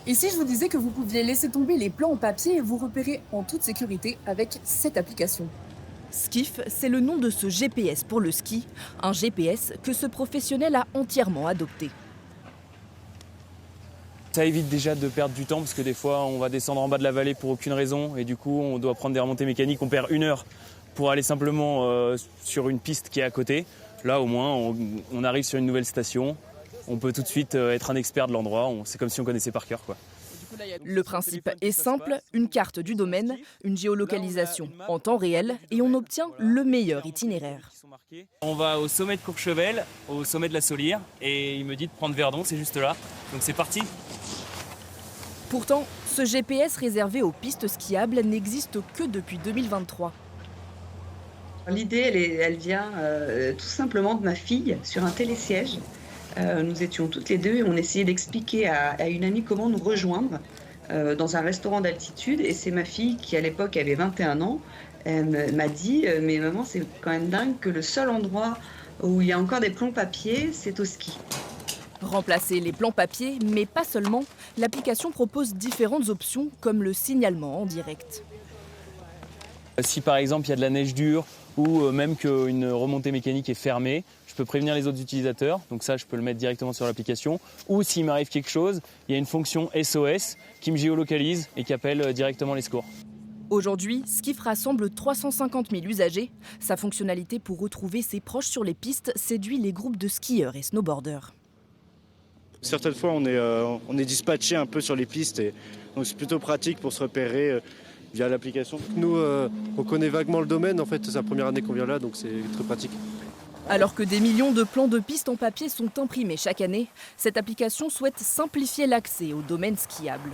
Et si je vous disais que vous pouviez laisser tomber les plans en papier et vous repérer en toute sécurité avec cette application? Skiff, c'est le nom de ce GPS pour le ski, un GPS que ce professionnel a entièrement adopté. Ça évite déjà de perdre du temps parce que des fois on va descendre en bas de la vallée pour aucune raison et du coup on doit prendre des remontées mécaniques, on perd 1 heure pour aller simplement sur une piste qui est à côté. Là au moins on arrive sur une nouvelle station, on peut tout de suite être un expert de l'endroit, c'est comme si on connaissait par cœur, quoi. Le principe est simple, une carte du domaine, une géolocalisation en temps réel et on obtient le meilleur itinéraire. On va au sommet de Courchevel, au sommet de la Solière et il me dit de prendre Verdon, c'est juste là. Donc c'est parti. Pourtant, ce GPS réservé aux pistes skiables n'existe que depuis 2023. L'idée, elle vient tout simplement de ma fille sur un télésiège. Nous étions toutes les deux et on essayait d'expliquer à une amie comment nous rejoindre dans un restaurant d'altitude. Et c'est ma fille qui, à l'époque, avait 21 ans. M'a dit mais maman, c'est quand même dingue que le seul endroit où il y a encore des plombs papier, c'est au ski. Remplacer les plans papier, mais pas seulement, l'application propose différentes options comme le signalement en direct. Si par exemple il y a de la neige dure ou même qu'une remontée mécanique est fermée, je peux prévenir les autres utilisateurs, donc ça je peux le mettre directement sur l'application. Ou s'il m'arrive quelque chose, il y a une fonction SOS qui me géolocalise et qui appelle directement les secours. Aujourd'hui, Skiff rassemble 350 000 usagers. Sa fonctionnalité pour retrouver ses proches sur les pistes séduit les groupes de skieurs et snowboarders. Certaines fois, on est dispatché un peu sur les pistes, et donc c'est plutôt pratique pour se repérer via l'application. Nous, on connaît vaguement le domaine, en fait, c'est la première année qu'on vient là, donc c'est très pratique. Alors que des millions de plans de pistes en papier sont imprimés chaque année, cette application souhaite simplifier l'accès au domaine skiable.